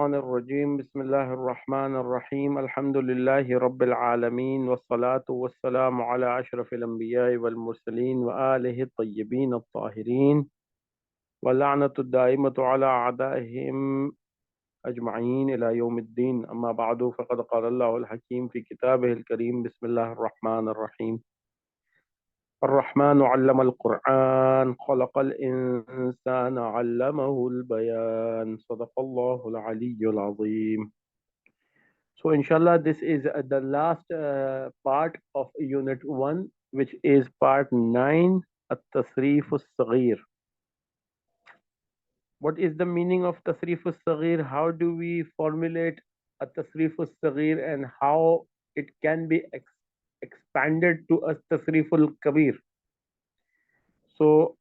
الشيطان الرجيم بسم الله الرحمن الرحيم الحمد لله رب العالمين والصلاة والسلام على أشرف الأنبياء والمرسلين وآله الطيبين الطاهرين واللعنة الدائمة على أعدائهم أجمعين إلى يوم الدين أما بعد فقد قال الله الحكيم في كتابه الكريم بسم الله الرحمن الرحيم الرحمن علم القرآن خلق الإنسان علمه البيان صدق الله العلي العظيم. So inshallah this is the last part of unit 1 which is part 9 التصريف الصغير. What is the meaning of tasreef al-saghir? How do we formulate a tasreef al-saghir and how it can be expanded to a tasreef al-kabir? So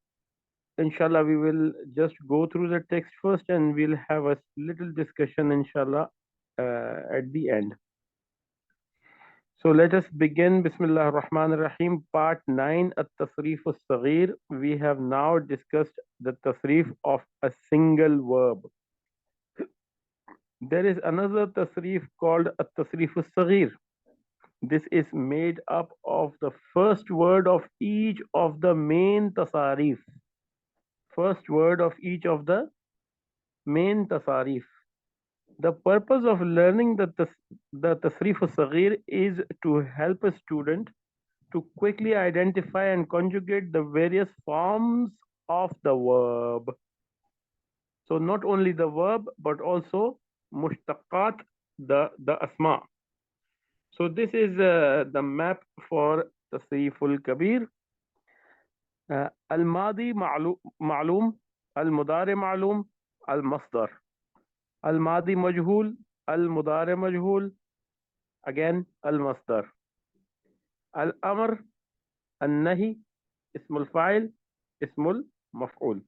inshallah we will just go through the text first and we'll have a little discussion inshallah at the end. So let us begin. Bismillah ar-Rahman ar-Rahim, part 9 at-tasreef al-saghir. We have now discussed the tasreef of a single verb. There is another tasreef called at-tasreef al-saghir. This is made up of the first word of each of the main tasarif. First word of each of the main tasarif. The purpose of learning the tasreef al-saghir is to help a student to quickly identify and conjugate the various forms of the verb. So not only the verb but also mushtaqat, the asma. So this is the map for tasreef al-kabir. Al-madi ma'lum, al-mudari ma'lum, al-masdar. Al-madi majhul, al-mudari majhul, again al-masdar. Al-amr, al-nahi, ismul fa'il, ismul maf'ul.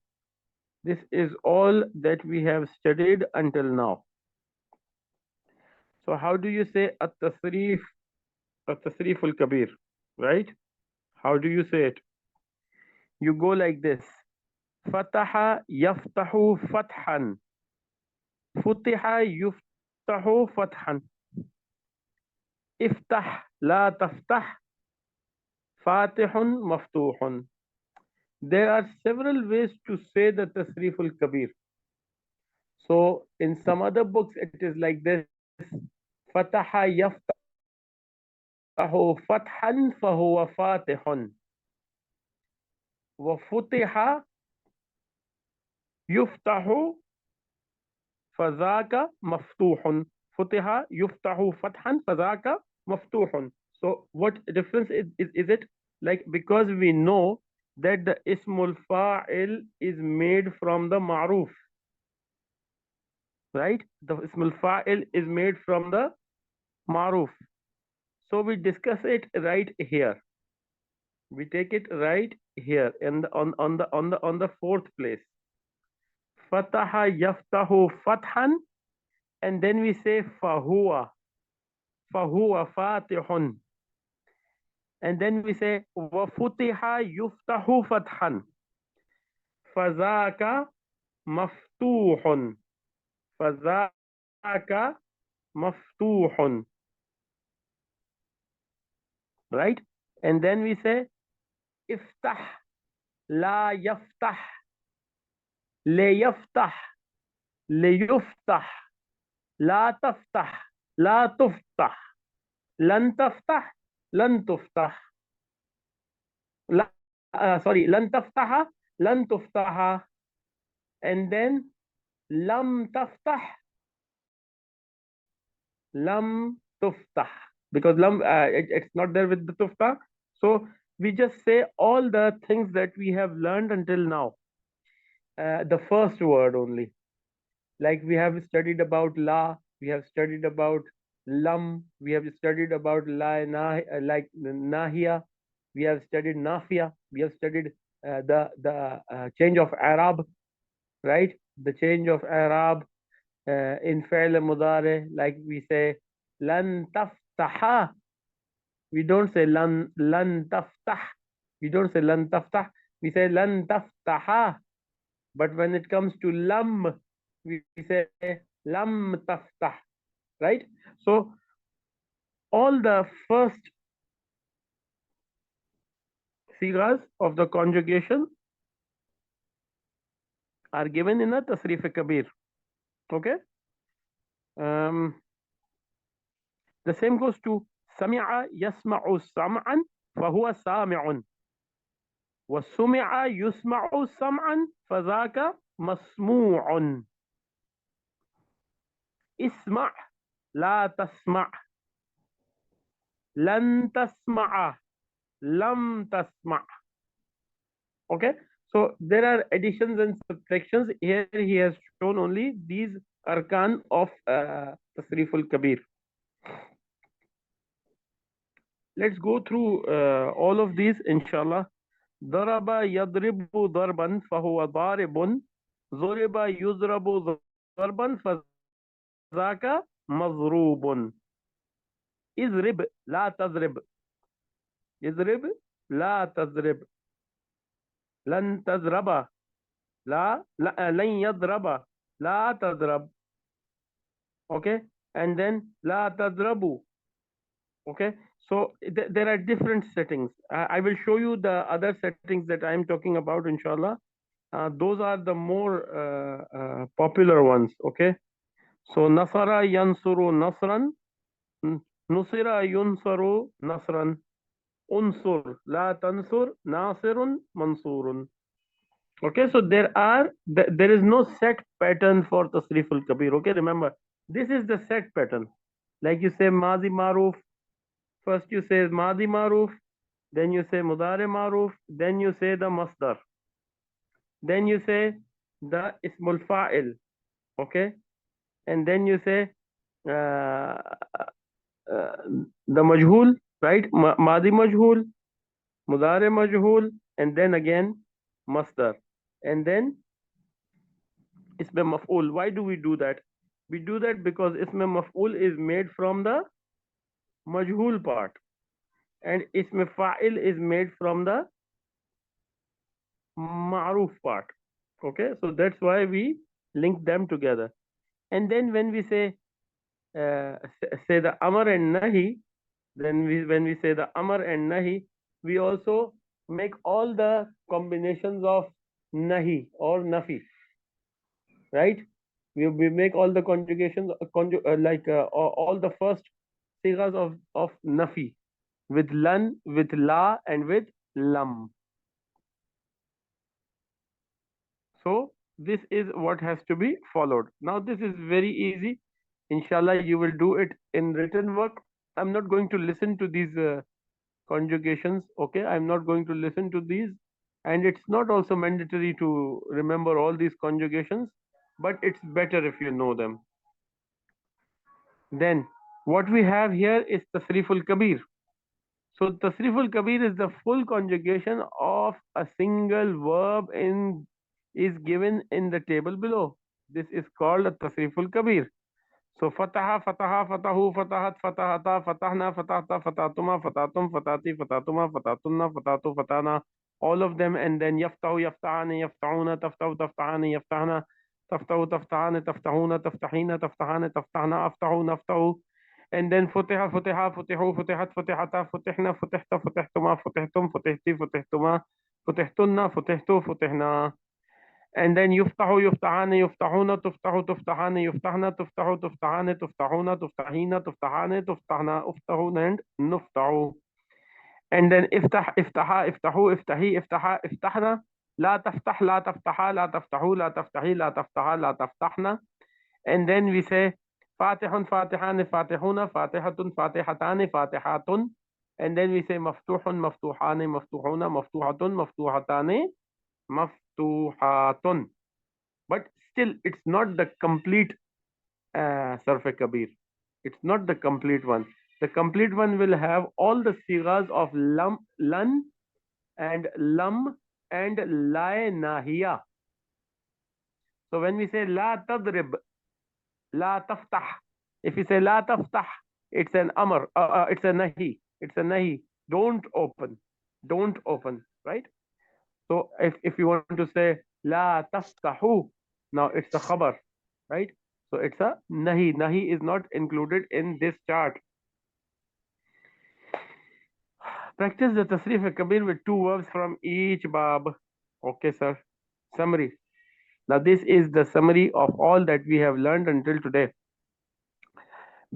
This is all that we have studied until now. So how do you say at-tasreef al-kabir, right? How do you say it? You go like this. Fataha yaftahu fathan. Futiha yuftahu fathan. Iftah la taftah. Fatihun maftuhun. There are several ways to say the tasreef al-kabir. So in some other books it is like this. Fataha yaftahu fathan fahuwa fatihun. Wa futiha yuftahu fazaka maftuhun. Futiha yuftahu fathan fazaka maftuhun. So what difference is it? Like, because we know that the ismul fa'il is made from the ma'ruf, right? The ismul fa'il is made from the ma'ruf. So we discuss it right here. We take it right here in the on the fourth place. Fataha yaftahu fathan, and then we say fahuwa fatihun, and then we say wa futiha yuftahu fathan fazaka maftuhun right? And then we say iftah la yaftah ليفتح ليفتح لا تفتح لا تفتح لن تفتح لن تفتح لا sorry لن تفتح لن تفتح, and then لم تفتح لم تفتح, because lam it's not there with the tuftah. So we just say all the things that we have learned until now. The first word only. Like we have studied about la, we have studied about lam, we have studied about la, like nahia, we have studied nafia, we have studied the change of Arab, right? The change of Arab in fi'l mudare, like we say lan taftaha. We don't say lan taftah. We don't say lan taftah. We say lan taftaha. But when it comes to lam, we say lam taftah, right? So all the first sigas of the conjugation are given in a Tasreef Kabir. Okay. The same goes to سمع يسمع سمعا فهو سامع وسمع يسمع سمعا فذاك مسموع. اسمع لا تسمع لن تسمع لم تسمع. Okay, so there are additions and subtractions. Here he has shown only these arkan of Tasreef al-Kabir. Let's go through all of these inshallah. ضرب يضرب ضربا فهو ضارب ضرب يضرب ضربا فذاك مضروب. اضرب لا تضرب اضرب لا تضرب لن تضرب لا لن يضرب لا تضرب. Okay, and then لا تضربوا. Okay, so there are different settings. I will show you the other settings that I am talking about inshallah. Those are the more popular ones. Okay, so nasara yansuru nasran, nusira yunsaru nasran, unsur la tansur nasirun mansurun. Okay, so there is no set pattern for Tasreef al-Kabir. Okay, remember this is the set pattern. Like you say Madi Maruf, first you say Madi Maruf, then you say Mudare Maruf, then you say the Masdar, then you say the Ismul Fa'il. Okay, and then you say the Majhul, right? Madi Majhul, Mudare Majhul, and then again Masdar, and then Ism Maf'ul. Why do we do that? We do that because Ism Maf'ul is made from the Majhul part, and Ism Fa'il is made from the Ma'ruf part. Okay, so that's why we link them together. And then when we say the Amar and Nahi, then when we say the Amar and Nahi, we also make all the combinations of Nahi or Nafi, right? We make all the conjugations, all the first sigas of Nafi with lan, with la, and with lam. So this is what has to be followed. Now this is very easy. Inshallah, you will do it in written work. I'm not going to listen to these conjugations. Okay, I'm not going to listen to these, and it's not also mandatory to remember all these conjugations, but it's better if you know them. Then what we have here is Tasreef al-Kabir. So Tasreef al-Kabir is the full conjugation of a single verb is given in the table below. This is called a Tasreef al-Kabir. So fataha, fataha, fatahu, fatahat, fatahata, fatahna, fatahta, fatatuma, fatatum, fatati, fatatuma, fatatunna, fatatu, fatana, all of them, and then yaftahu, yaftahani, yaftahuna, taftahu, taftahani, yaftahna, taftahu, taftahani, taftahuna, taftahina, taftahani, taftahna, aftahu, naftahu, and then futiha, futiha, futihu, futihat, futihata, futihna, futihta, futihtuma, futihtum, futihti, futihtuma, futihtunna, futihtu, futihna. And then yuftahu, yuftahani, yuftahuna, tuftahu, tuftahani, yuftahna, tuftahu, tuftahani, tuftahuna, tuftahina, tuftahani, tuftahna, uftahun, and nuftahu. And then iftah, iftaha, iftahu, iftahi, iftaha, iftahna, la taftah, la taftaha, la taftahu, la taftahi, la taftaha, la taftahna. And then we say fatihun, fatihani, fatihuna, fatihatun, fatihatani, fatihatun. And then we say maftuhun, maftuhani, maftuhuna, maftuhatun, maftuhatani, maftuhatun. But still, it's not the complete Sarf Kabir. It's not the complete one. The complete one will have all the sigas of lam, lan, and lam, and la nahiya. So when we say la tadrib, la taftah, if we say la taftah, it's an amr, it's a nahi, it's a nahi. Don't open, don't open, right? So if you want to say la taftahu, now it's a khabar, right? So it's a nahi. Nahi is not included in this chart. Practice the Tasreef Kabir with 2 verbs from each bab. Okay, sir. Summary. Now this is the summary of all that we have learned until today.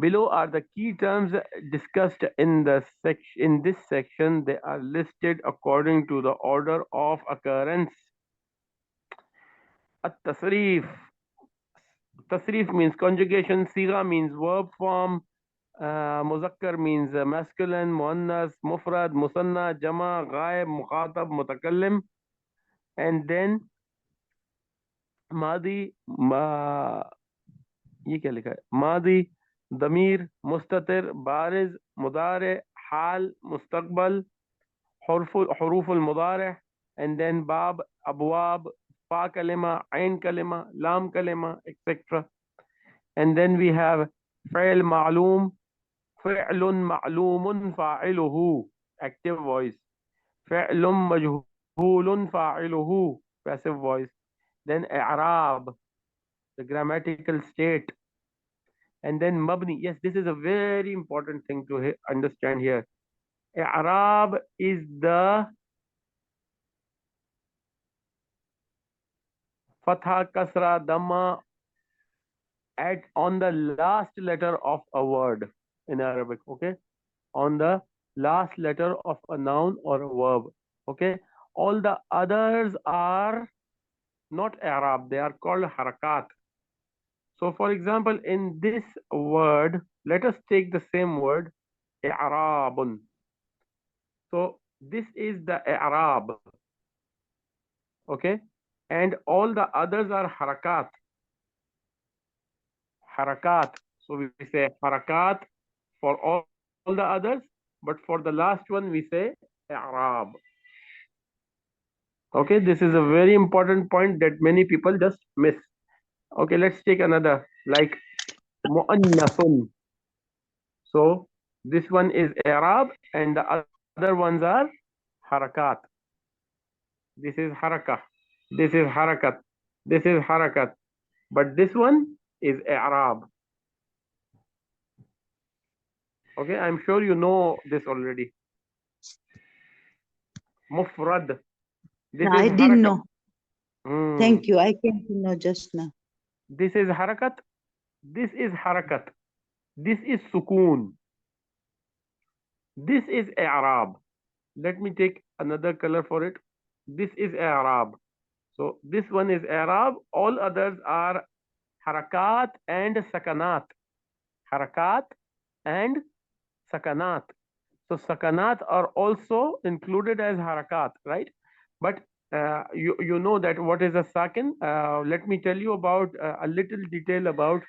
Below are the key terms discussed in this section. They are listed according to the order of occurrence. At-Tasreef. Tasreef means conjugation. Sigha means verb form. Muzakkar means masculine. Muannas, mufrad, musanna, jama, ghaib, mukhatab, mutakallim. And then मादी ये क्या लिखा है मादी Damir मुस्ततिर बारिज मुदारे हाल मुस्तकबल हरूफ मुदारे and then bab abwab fa kalima ain kalima lam kalima etc. And then we have fi'l ma'loom fi'lun ma'loomun fa'iluhu active voice fi'lun majhulun fa'iluhu passive voice. Then i'rab, the grammatical state. And then mabni. Yes, this is a very important thing to understand here. I'rab is the fatha kasra dhamma on the last letter of a word in Arabic. Okay, on the last letter of a noun or a verb. Okay, all the others are not i'rab, they are called harakat. So for example, in this word, let us take the same word, i'rabun. So this is the i'rab. Okay, and all the others are harakat. Harakat. So we say harakat for all the others, but for the last one we say i'rab. Okay, this is a very important point that many people just miss. Okay, let's take another like mu'annathun. So this one is i'rab and the other ones are harakat. This is harakah. This is harakat. This is harakat. But this one is i'rab. Okay, I'm sure you know this already. Mufrad. This No, is I didn't harakat. know. Thank you. I came to know just now. This is harakat. This is harakat. This is sukoon. This is i'rab. Let me take another color for it. This is i'rab. So this one is i'rab. All others are harakat and sakanat. Harakat and sakanat. So sakanat are also included as harakat, right? But you know that what is a sakin. Let me tell you about a little detail about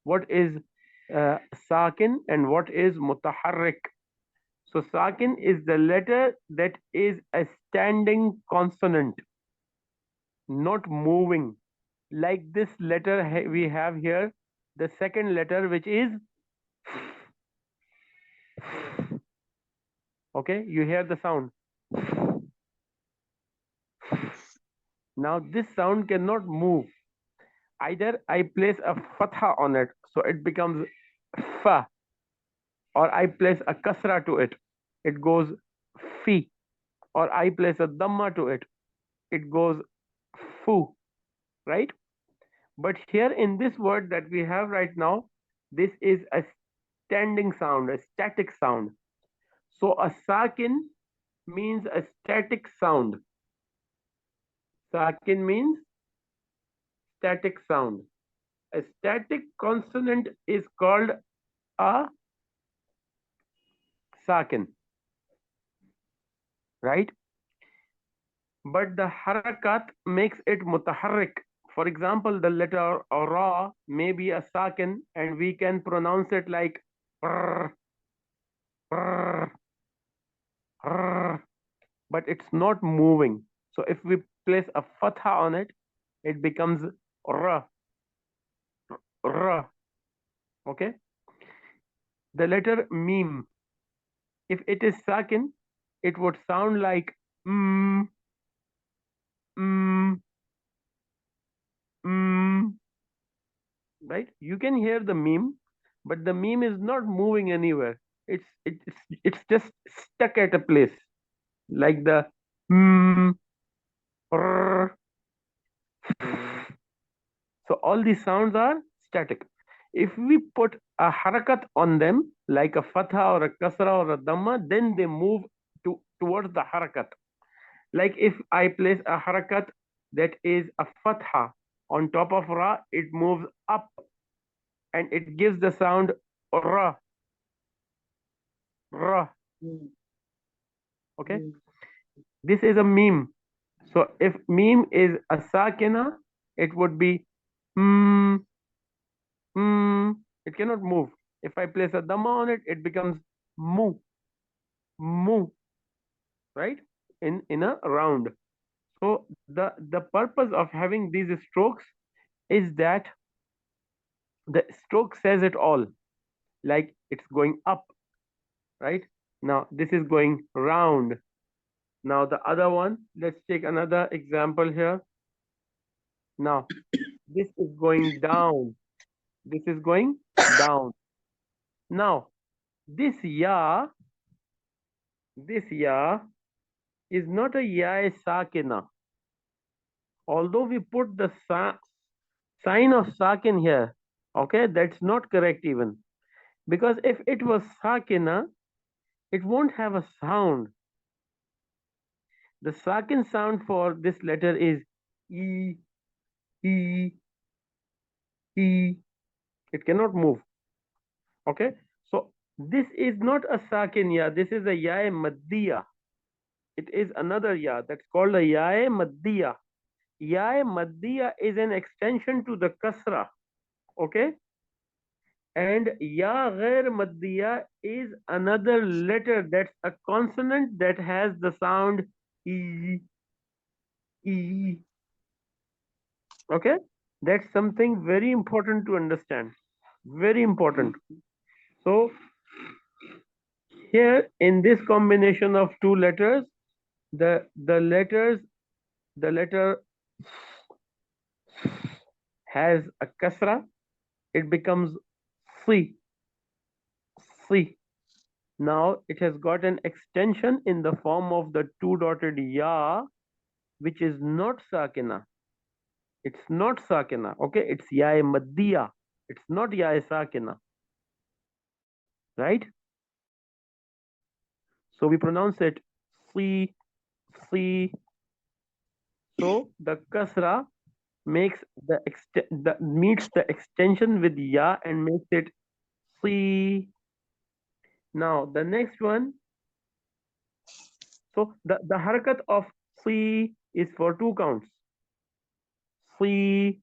what is sakin and what is mutaharrik. So sakin is the letter that is a standing consonant, not moving. Like this letter we have here, the second letter, which is okay, you hear the sound. Now this sound cannot move. Either I place a fatha on it, so it becomes fa, or I place a kasra to it, it goes fi, or I place a dhamma to it, it goes fu, right? But here in this word that we have right now, this is a standing sound, a static sound. So a sakin means a static sound. Sakin means static sound. A static consonant is called a sakin, right? But the harakat makes it mutaharrik. For example, the letter ra may be a sakin and we can pronounce it like rrr, rrr, rrr, but it's not moving. So if we place a fatha on it, it becomes ra, ra. Okay. The letter mim, if it is sakin, it would sound like mm, mm, mm. right? You can hear the meme, but the meme is not moving anywhere. It's just stuck at a place, like the hmm. So all these sounds are static. If we put a harakat on them, like a fatha or a kasra or a dhamma, then they move towards the harakat. Like if I place a harakat that is a fatha on top of ra, it moves up and it gives the sound ra, ra. Okay, this is a meme. So if meme is a sakina, it would be mm, it cannot move. If I place a dhamma on it, it becomes mu, mu, right? In a round. So the purpose of having these strokes is that the stroke says it all. Like it's going up, right? Now this is going round. Now the other one, let's take another example here. Now this is going down. This is going down. Now this ya is not a ya sakina. Although we put the sign of sakin here, okay, that's not correct even. Because if it was sakina, it won't have a sound. The sakin sound for this letter is e, e, e. It cannot move. Okay, so this is not a sakin ya. This is a ya maddiya. It is another ya that's called a ya maddiya. Ya maddiya is an extension to the kasra. Okay, and ya ghair maddiya is another letter that's a consonant that has the sound e, e. Okay, that's something very important to understand. Very important. So here in this combination of two letters, the letter has a kasra, it becomes si, si. Now it has got an extension in the form of the two dotted ya, which is not sakina. It's not sakina. Okay, it's ya maddiya. It's not ya sakina. Right? So we pronounce it si, si. So the kasra makes meets the extension with ya and makes it si. Now the next one. So the harakat of si is for two counts. Si.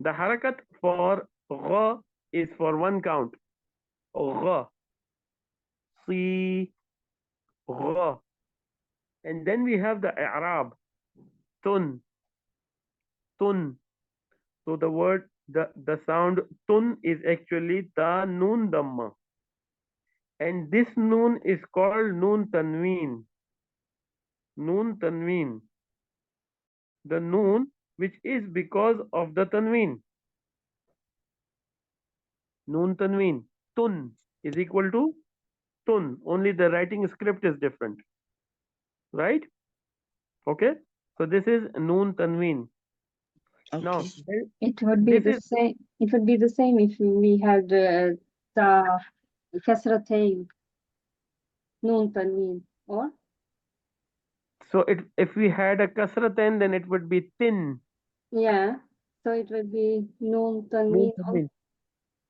The harakat for gha is for one count. Gha. Si. Gha. And then we have the i'rab. Tun. Tun. So the word, the sound tun is actually ta noon dhamma. And this noon is called noon tanween. Noon tanween. The noon which is because of the tanween. Noon tanween. Tun is equal to tun. Only the writing script is different. Right? Okay. So this is noon tanween. Okay. Now it would be the same. It would be the same if we had the kasratain, noon tanween, or so if we had a kasratain, then it would be tin. yeah. So it would be noon Noon tanween. tanween.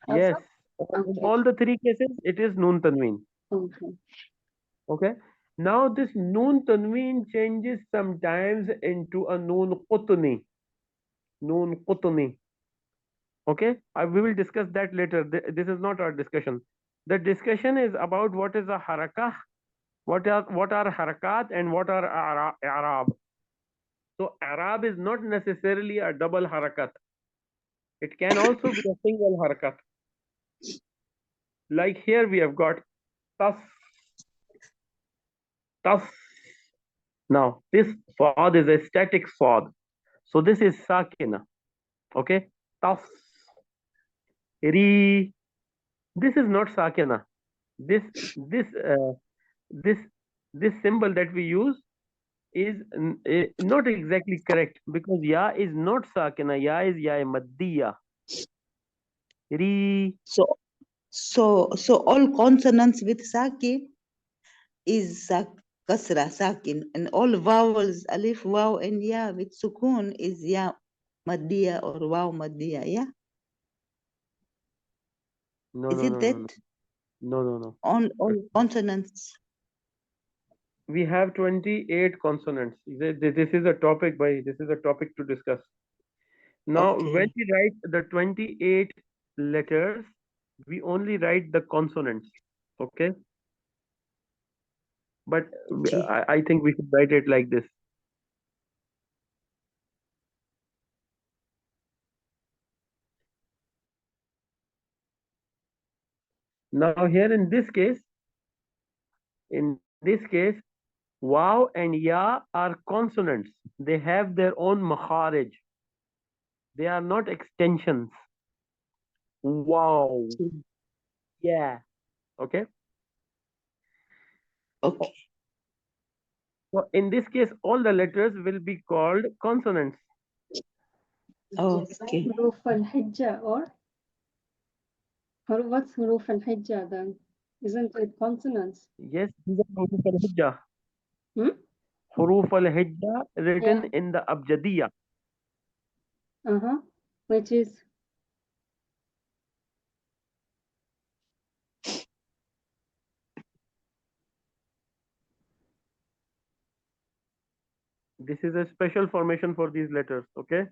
Yes. In all the three cases, it is noon tanween. Okay. Okay. Now this noon tanween changes sometimes into a noon qutni. Noon qutni. Okay. We will discuss that later. This is not our discussion. The discussion is about what is a harakah, what are harakat, and what are i'rab. So i'rab is not necessarily a double harakat. It can also be a single harakat. Like here we have got tas, tas. Now this sad is a static sad. So this is sakina. Okay. Tas. Ri. This is not sakina. This this uh, this this symbol that we use is not exactly correct, because ya is not sakina. Ya is ya maddiya. Ri. So all consonants with sakin is kasra sakin, and all vowels alif, waw, and ya with sukun is ya maddiya or waw maddiya. Yeah. No, Is no, it no, that? no, no, no, no. All consonants. We have 28 consonants. This is a topic, this is a topic to discuss. Now, Okay. when we write the 28 letters, we only write the consonants. Okay. But Okay. I think we should write it like this. Now, here in this case, waw and ya are consonants. They have their own makharij. They are not extensions. Wow. Yeah. Okay. Okay. So in this case, all the letters will be called consonants. Okay. حروف الحجة or what's حروف الحجة then? Isn't it consonants? Yes, these are huruf al-hijjah. Huruf al-hijjah written in the abjadiyya. Which is This is a special formation for these letters. Okay.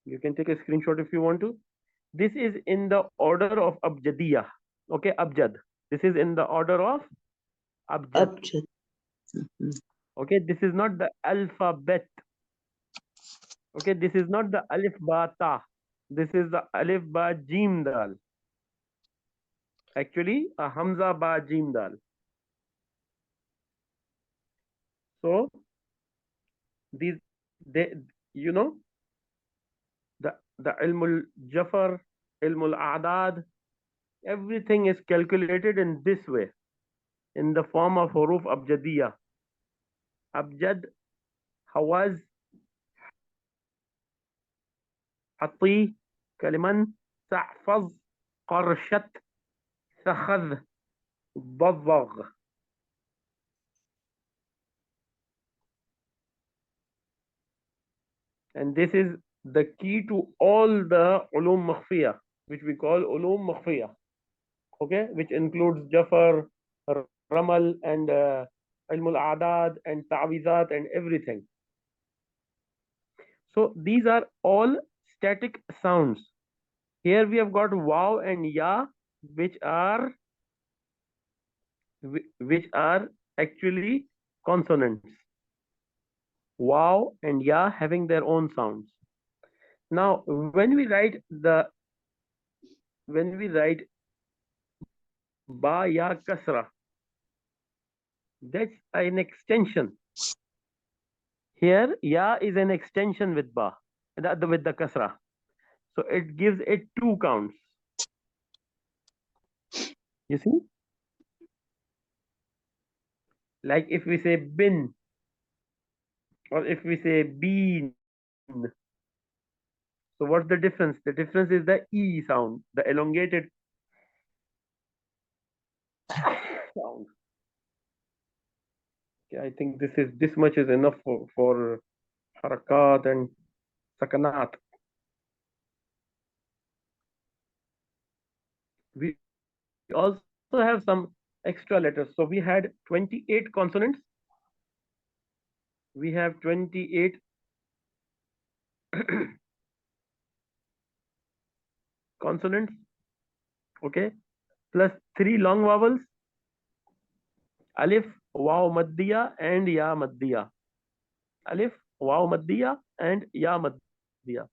You can take a screenshot if you want to. This is in the order of abjadiyya. Okay, abjad. This is in the order of abjad. Okay, this is not the alphabet. Okay, this is not the alif ba ta. This is the alif ba jim dal. Actually, a hamza ba jim dal. So these, you know, the ilmul jafar, ilmul a'dad, everything is calculated in this way, in the form of huruf abjadiyya. Abjad, hawaz, hati, kaliman, sa'faz, qarshat, sakhadh, badagh. And this is the key to all the ulum makhfiya, which we call ulum makhfiya. Okay, which includes Jafar, Ramal, and Ilmul A'dad, and Ta'wizat, and everything. So these are all static sounds. Here we have got waw and ya, which are actually consonants. Waw and ya having their own sounds. Now, when we write ba ya kasra, that's an extension. Here, ya is an extension with ba, with the kasra. So it gives it 2 counts. You see? Like if we say bin, or if we say bean. So what's the difference? The difference is the E sound, the elongated sound. Okay, I think this much is enough for harakat and sakanat. We also have some extra letters. So we had 28 consonants. We have 28 consonants, okay, plus 3 long vowels, alif, waw maddiya, and ya maddiya. Alif, waw maddiya, and ya maddiya.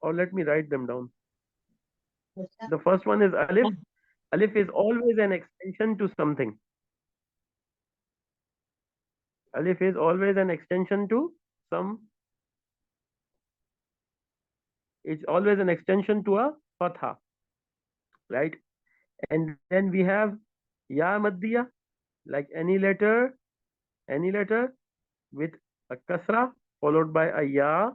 Or let me write them down. The first one is alif. Alif is always an extension to something. Alif is always an extension to some. It's always an extension to a fatha, right? And then we have ya maddiya, like any letter with a kasra followed by a ya.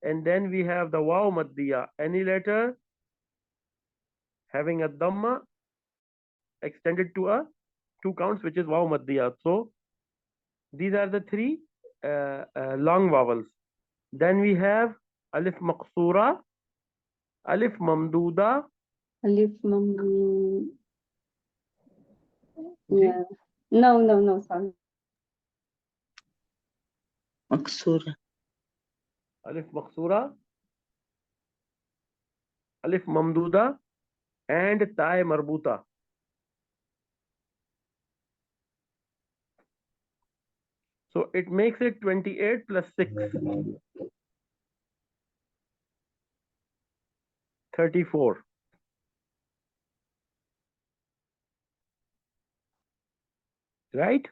And then we have the waw maddiya, any letter having a dhamma extended to a 2 counts, which is waw maddiya. So these are the 3 long vowels. Then we have alif maqsura, alif mamduda. Alif mamdu. Yeah. No, sorry. مكسورة. Alif maqsura, alif mamduda, and ta'i marbuta. So it makes it 28 plus 6. 34. Right?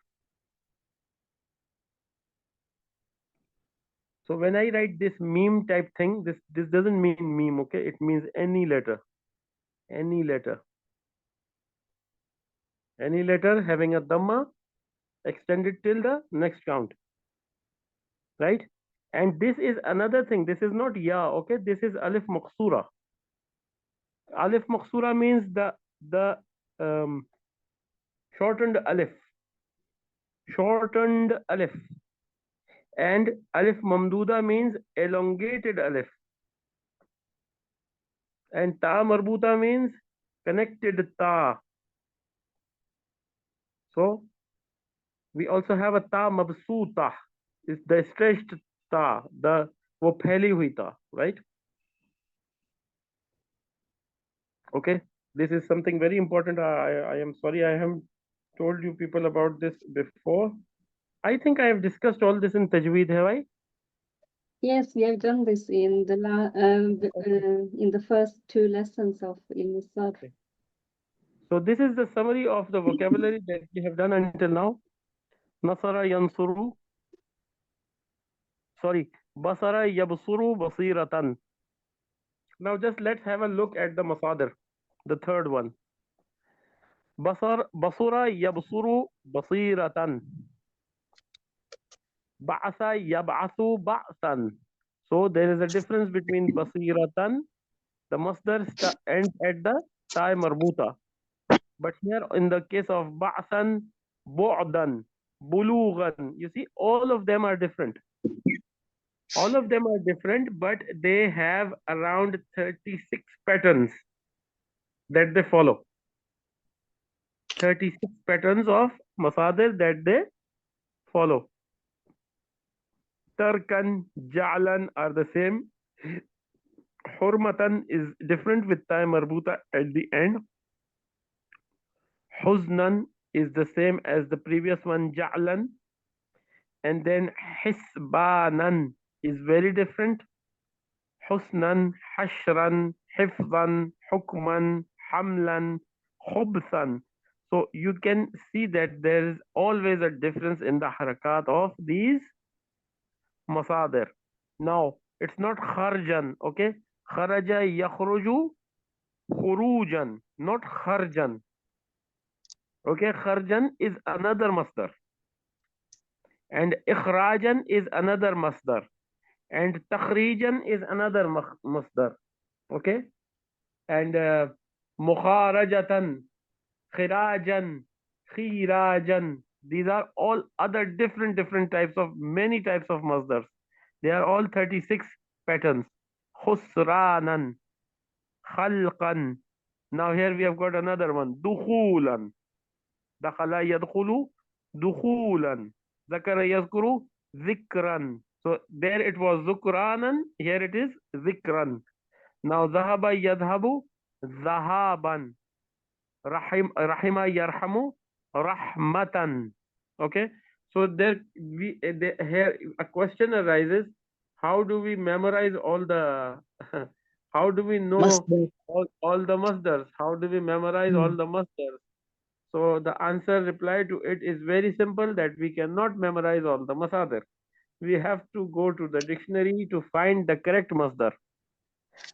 So when I write this meme type thing, this doesn't mean meme, okay? It means any letter. Any letter. Any letter having a dhamma extended till the next count. Right? And this is another thing. This is not ya, okay? This is alif maqsura. Alif maqsura means the shortened alif. Shortened alif. And alif mamduda means elongated alif. And ta marbuta means connected ta. So we also have a ta mabsuta. It's the stretched ta, the wo pheli hui ta, right? Okay, this is something very important. I am sorry I haven't told you people about this before. I think I have discussed all this in Tajweed, have I? Yes, we have done this in the first 2 lessons of Ilm Sarf. Okay. So this is the summary of the vocabulary that we have done until now. Nasara yansuru. Sorry, basara yabsuru basiratan. Now just let's have a look at the masadr, the third one. Basura yabsuru basiratan. Ba'asa yab'asu ba'san. So there is a difference between basiratan, the masdar ends at the ta'i marbuta. But here in the case of ba'san, bu'dan, bulughan, you see all of them are different. All of them are different, but they have around 36 patterns that they follow. 36 patterns of masadir that they follow. Tarkan, ja'lan are the same. Hurmatan is different with ta'i marbuta at the end. Huznan is the same as the previous one, ja'lan. And then hisbanan is very different. Husnan, hashran, hifzan, hukman, hamlan, khubsan. So you can see that there is always a difference in the harakat of these masadir. Now, it's not kharjan, okay? Kharaja yakhruju khurujan, not kharjan. Okay, kharjan is another masdar. And ikhrajan is another masdar. And takhrijan is another masdar. Okay? And mukharajatan, khirajan, khirajan. These are all other different types of, many types of masdars. They are all 36 patterns. Khusranan, khalqan. Now here we have got another one. Dukhulan. Dakhala yadkhulu, dukhulan. Zakara yazkuru, zikran. So there it was zukranan, here it is zikran. Now zahaba yadhabu, zahaban. Rahima yarhamu, rahmatan. Okay, so here a question arises: how do we memorize all the How do we know Masdar. all the masdars? How do we memorize all the masdars? So the answer reply to it is very simple, that we cannot memorize all the masadir. We have to go to the dictionary to find the correct masdar.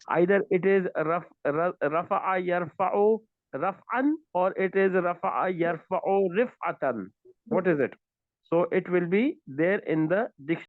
Either it is rafa'a yarfa'u raf'an, or it is rafa'a yarfa'u rif'atan. What is it? So it will be there in the dictionary.